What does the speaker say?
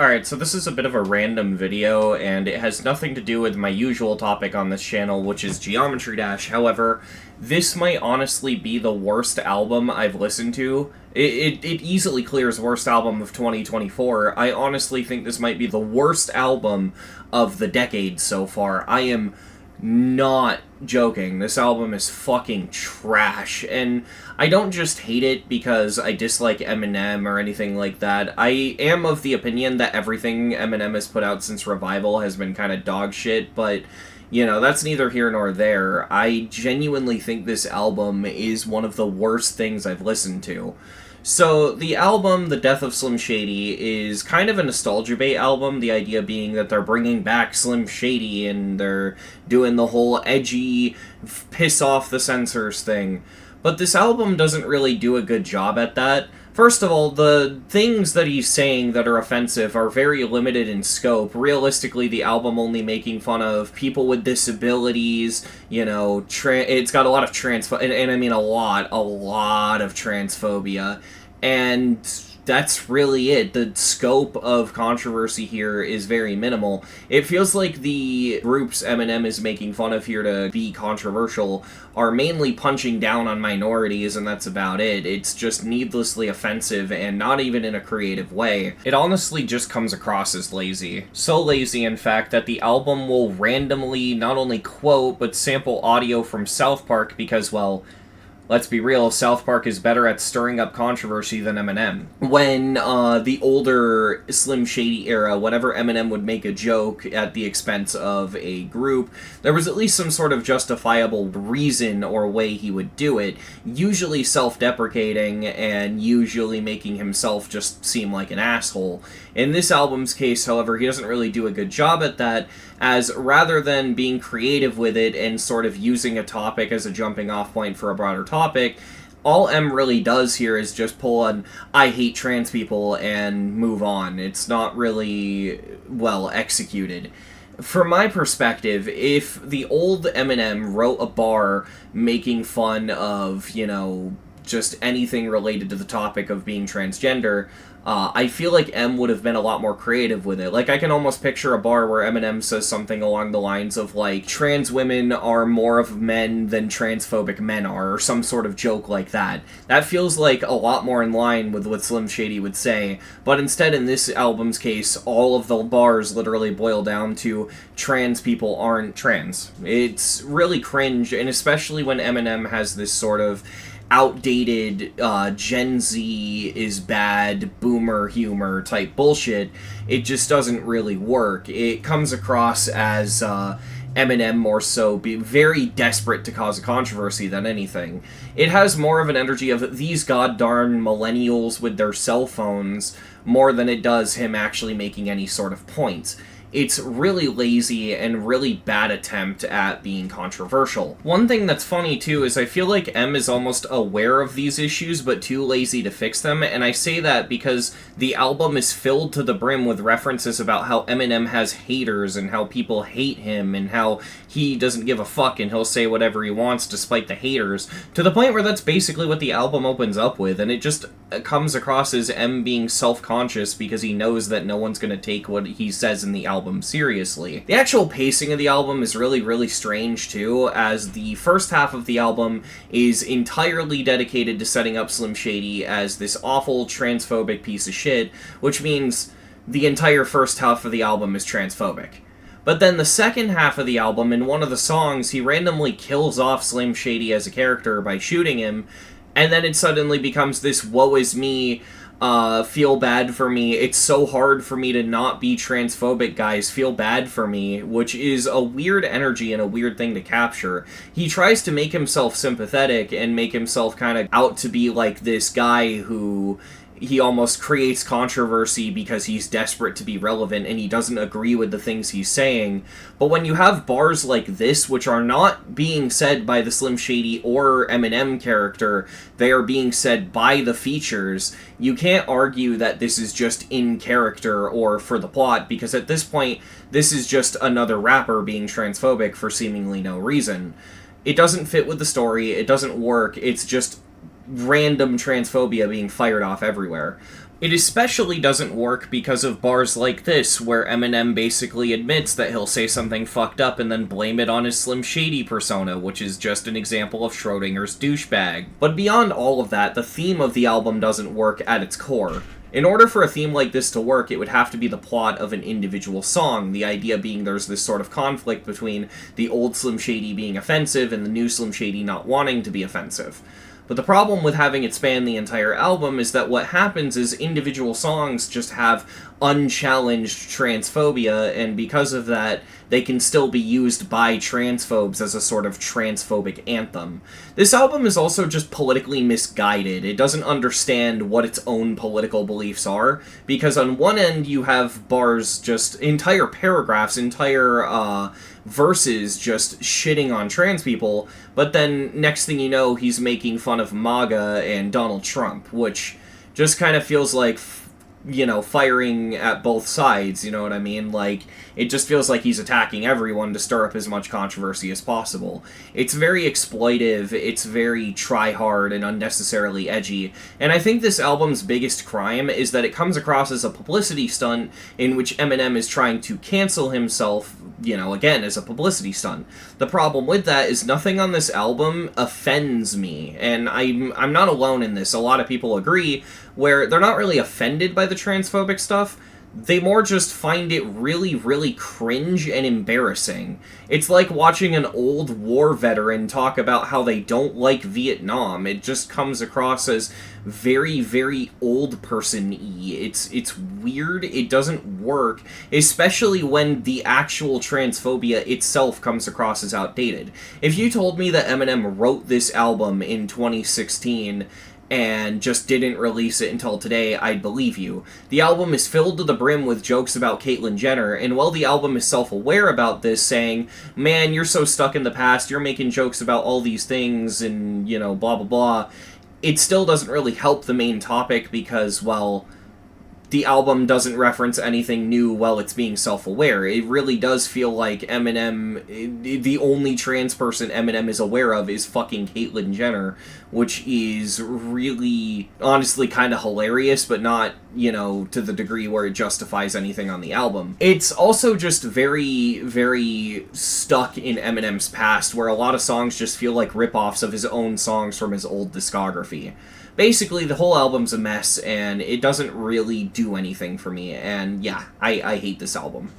Alright, so this is a bit of a random video, and it has nothing to do with my usual topic on this channel, which is Geometry Dash. However, this might honestly be the worst album I've listened to. It easily clears worst album of 2024. I honestly think this might be the worst album of the decade so far. I am not joking. This album is fucking trash, and I don't just hate it because I dislike Eminem or anything like that. I am of the opinion that everything Eminem has put out since Revival has been kind of dog shit, but you know, that's neither here nor there. I genuinely think this album is one of the worst things I've listened to. So, the album, The Death of Slim Shady, is kind of a nostalgia bait album, the idea being that they're bringing back Slim Shady and they're doing the whole edgy, piss off the censors thing. But this album doesn't really do a good job at that. First of all, the things that he's saying that are offensive are very limited in scope. Realistically, the album only making fun of people with disabilities, you know, it's got a lot of and I mean a lot of transphobia, and that's really it. The scope of controversy here is very minimal. It feels like the groups Eminem is making fun of here to be controversial are mainly punching down on minorities, and that's about it. It's just needlessly offensive and not even in a creative way. It honestly just comes across as lazy. So lazy, in fact, that the album will randomly not only quote, but sample audio from South Park because, well, let's be real, South Park is better at stirring up controversy than Eminem. When the older Slim Shady era, whenever Eminem would make a joke at the expense of a group, there was at least some sort of justifiable reason or way he would do it, usually self-deprecating and usually making himself just seem like an asshole. In this album's case, however, he doesn't really do a good job at that, as rather than being creative with it and sort of using a topic as a jumping off point for a broader topic, all M really does here is just pull an I hate trans people and move on. It's not really well executed. From my perspective, if the old Eminem wrote a bar making fun of, you know, just anything related to the topic of being transgender, I feel like M would have been a lot more creative with it. Like, I can almost picture a bar where Eminem says something along the lines of, like, trans women are more of men than transphobic men are, or some sort of joke like that. That feels like a lot more in line with what Slim Shady would say, but instead, in this album's case, all of the bars literally boil down to trans people aren't trans. It's really cringe, and especially when Eminem has this sort of outdated Gen Z is bad boomer humor type bullshit, it just doesn't really work. It comes across as Eminem more so be very desperate to cause a controversy than anything. It has more of an energy of these goddarn millennials with their cell phones more than it does him actually making any sort of point. It's really lazy and really bad attempt at being controversial. One thing that's funny too is I feel like M is almost aware of these issues but too lazy to fix them, and I say that because the album is filled to the brim with references about how Eminem has haters and how people hate him and how he doesn't give a fuck and he'll say whatever he wants despite the haters, to the point where that's basically what the album opens up with, and it just comes across as M being self-conscious because he knows that no one's going to take what he says in the album seriously. The actual pacing of the album is really strange too, as the first half of the album is entirely dedicated to setting up Slim Shady as this awful transphobic piece of shit, which means the entire first half of the album is transphobic. But then the second half of the album, in one of the songs, he randomly kills off Slim Shady as a character by shooting him, and then it suddenly becomes this woe is me, feel bad for me, it's so hard for me to not be transphobic, guys, feel bad for me, which is a weird energy and a weird thing to capture. He tries to make himself sympathetic and make himself kind of out to be like this guy who he almost creates controversy because he's desperate to be relevant and he doesn't agree with the things he's saying. But when you have bars like this, which are not being said by the Slim Shady or Eminem character, they are being said by the features, you can't argue that this is just in character or for the plot, because at this point, this is just another rapper being transphobic for seemingly no reason. It doesn't fit with the story, it doesn't work, it's just random transphobia being fired off everywhere. It especially doesn't work because of bars like this, where Eminem basically admits that he'll say something fucked up and then blame it on his Slim Shady persona, which is just an example of Schrodinger's douchebag. But beyond all of that, the theme of the album doesn't work at its core. In order for a theme like this to work, it would have to be the plot of an individual song, the idea being there's this sort of conflict between the old Slim Shady being offensive and the new Slim Shady not wanting to be offensive. But the problem with having it span the entire album is that what happens is individual songs just have unchallenged transphobia, and because of that, they can still be used by transphobes as a sort of transphobic anthem. This album is also just politically misguided. It doesn't understand what its own political beliefs are, because on one end you have bars, just entire paragraphs, entire verses just shitting on trans people, but then next thing you know, he's making fun of MAGA and Donald Trump, which just kind of feels like, you know, firing at both sides, you know what I mean? Like, it just feels like he's attacking everyone to stir up as much controversy as possible. It's very exploitive, it's very try-hard and unnecessarily edgy, and I think this album's biggest crime is that it comes across as a publicity stunt in which Eminem is trying to cancel himself, you know, again, as a publicity stunt. The problem with that is nothing on this album offends me, and I'm not alone in this. A lot of people agree, where they're not really offended by the transphobic stuff, they more just find it really, really cringe and embarrassing. It's like watching an old war veteran talk about how they don't like Vietnam. It just comes across as very, very old person-y. It's weird, it doesn't work, especially when the actual transphobia itself comes across as outdated. If you told me that Eminem wrote this album in 2016 and just didn't release it until today, I'd believe you. The album is filled to the brim with jokes about Caitlyn Jenner, and while the album is self-aware about this, saying, man, you're so stuck in the past, you're making jokes about all these things, and, you know, blah blah blah, it still doesn't really help the main topic because, well, the album doesn't reference anything new while it's being self-aware. It really does feel like Eminem, the only trans person Eminem is aware of is fucking Caitlyn Jenner, which is really, honestly, kind of hilarious, but not, you know, to the degree where it justifies anything on the album. It's also just very, very stuck in Eminem's past, where a lot of songs just feel like rip-offs of his own songs from his old discography. Basically, the whole album's a mess, and it doesn't really do anything for me, and yeah, I hate this album.